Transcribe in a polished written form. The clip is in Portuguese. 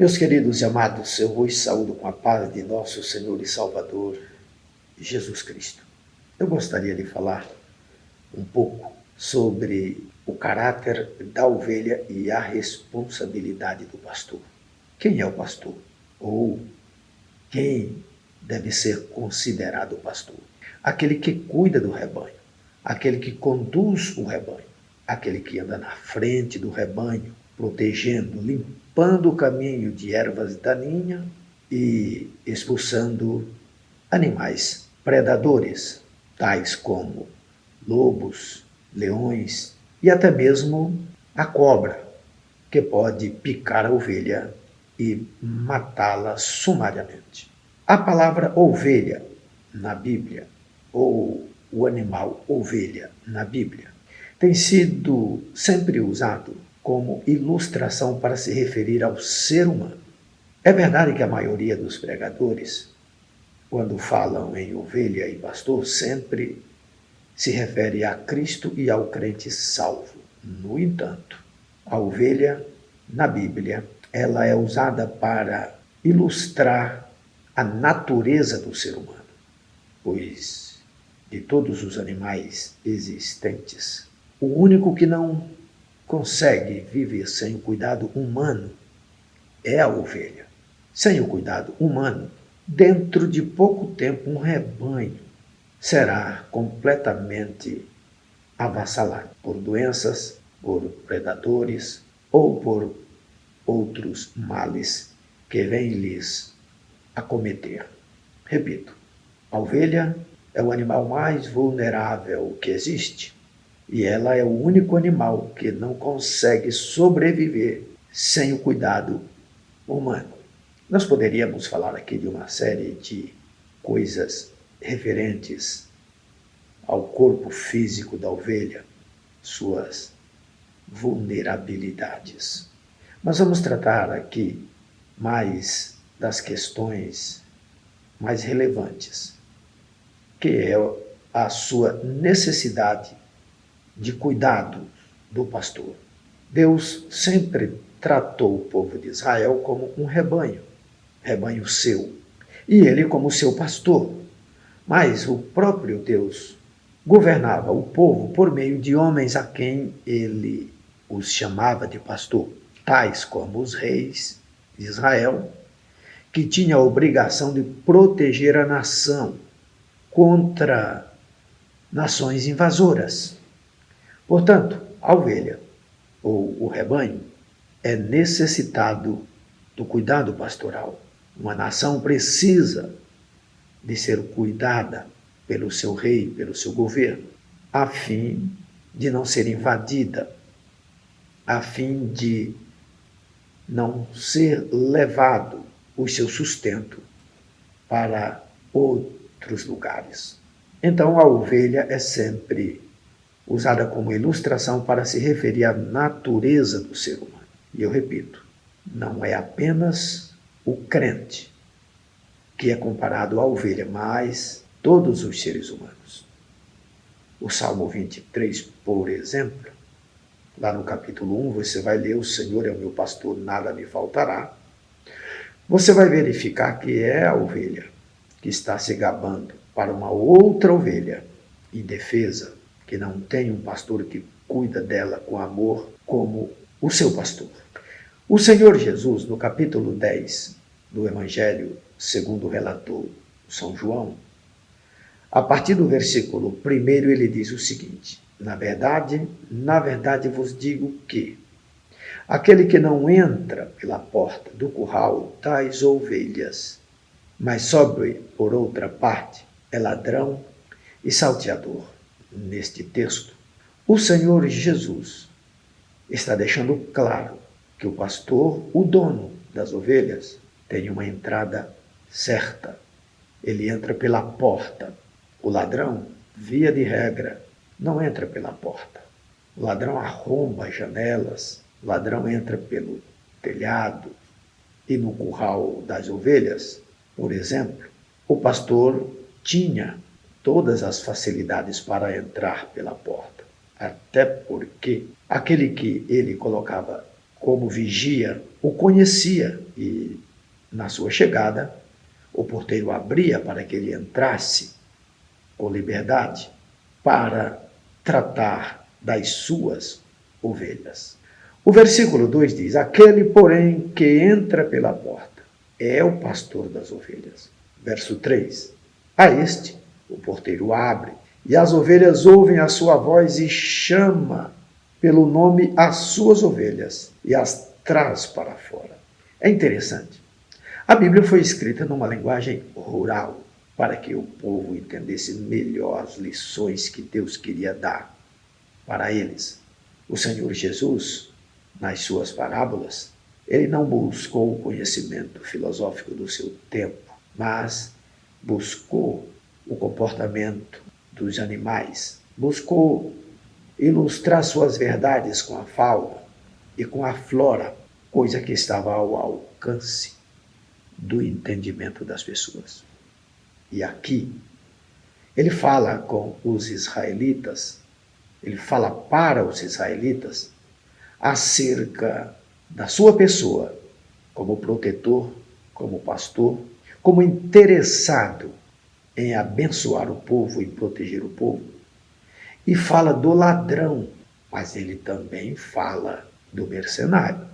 Meus queridos e amados, eu vos saúdo com a paz de nosso Senhor e Salvador, Jesus Cristo. Eu gostaria de falar um pouco sobre o caráter da ovelha e a responsabilidade do pastor. Quem é o pastor? Ou quem deve ser considerado o pastor? Aquele que cuida do rebanho, aquele que conduz o rebanho, aquele que anda na frente do rebanho, protegendo, limpando o caminho de ervas daninhas e expulsando animais predadores, tais como lobos, leões e até mesmo a cobra, que pode picar a ovelha e matá-la sumariamente. A palavra ovelha na Bíblia, ou o animal ovelha na Bíblia, tem sido sempre usado como ilustração para se referir ao ser humano. É verdade que a maioria dos pregadores, quando falam em ovelha e pastor, sempre se refere a Cristo e ao crente salvo. No entanto, a ovelha, na Bíblia, ela é usada para ilustrar a natureza do ser humano, pois de todos os animais existentes, o único que não consegue viver sem o cuidado humano é a ovelha. Sem o cuidado humano, dentro de pouco tempo, um rebanho será completamente avassalado por doenças, por predadores ou por outros males que vêm lhes acometer. Repito, a ovelha é o animal mais vulnerável que existe e ela é o único animal que não consegue sobreviver sem o cuidado humano. Nós poderíamos falar aqui de uma série de coisas referentes ao corpo físico da ovelha, suas vulnerabilidades. Mas vamos tratar aqui mais das questões mais relevantes, que é a sua necessidade de cuidado do pastor. Deus sempre tratou o povo de Israel como um rebanho seu, e ele como seu pastor. Mas o próprio Deus governava o povo por meio de homens a quem ele os chamava de pastor, tais como os reis de Israel, que tinha a obrigação de proteger a nação contra nações invasoras. Portanto, a ovelha, ou o rebanho, é necessitado do cuidado pastoral. Uma nação precisa de ser cuidada pelo seu rei, pelo seu governo, a fim de não ser invadida, a fim de não ser levado o seu sustento para outros lugares. Então, a ovelha é sempre usada como ilustração para se referir à natureza do ser humano. E eu repito, não é apenas o crente que é comparado à ovelha, mas todos os seres humanos. O Salmo 23, por exemplo, lá no capítulo 1, você vai ler: o Senhor é o meu pastor, nada me faltará. Você vai verificar que é a ovelha que está se gabando para uma outra ovelha indefesa, que não tem um pastor que cuida dela com amor como o seu pastor. O Senhor Jesus, no capítulo 10 do Evangelho segundo relatou São João, a partir do versículo 1, ele diz o seguinte: na verdade vos digo que aquele que não entra pela porta do curral das ovelhas, mas sobe por outra parte, é ladrão e salteador. Neste texto, o Senhor Jesus está deixando claro que o pastor, o dono das ovelhas, tem uma entrada certa. Ele entra pela porta. O ladrão, via de regra, não entra pela porta. O ladrão arromba as janelas, o ladrão entra pelo telhado. E no curral das ovelhas, por exemplo, o pastor tinha todas as facilidades para entrar pela porta. Até porque aquele que ele colocava como vigia, o conhecia e, na sua chegada, o porteiro abria para que ele entrasse com liberdade para tratar das suas ovelhas. O versículo 2 diz: aquele, porém, que entra pela porta é o pastor das ovelhas. Verso 3: a este o porteiro abre, e as ovelhas ouvem a sua voz e chama pelo nome as suas ovelhas e as traz para fora. É interessante. A Bíblia foi escrita numa linguagem rural, para que o povo entendesse melhor as lições que Deus queria dar para eles. O Senhor Jesus, nas suas parábolas, ele não buscou o conhecimento filosófico do seu tempo, mas buscou o comportamento dos animais, buscou ilustrar suas verdades com a fauna e com a flora, coisa que estava ao alcance do entendimento das pessoas. E aqui, ele fala com os israelitas, ele fala para os israelitas acerca da sua pessoa como protetor, como pastor, como interessado em abençoar o povo e proteger o povo. E fala do ladrão, mas ele também fala do mercenário.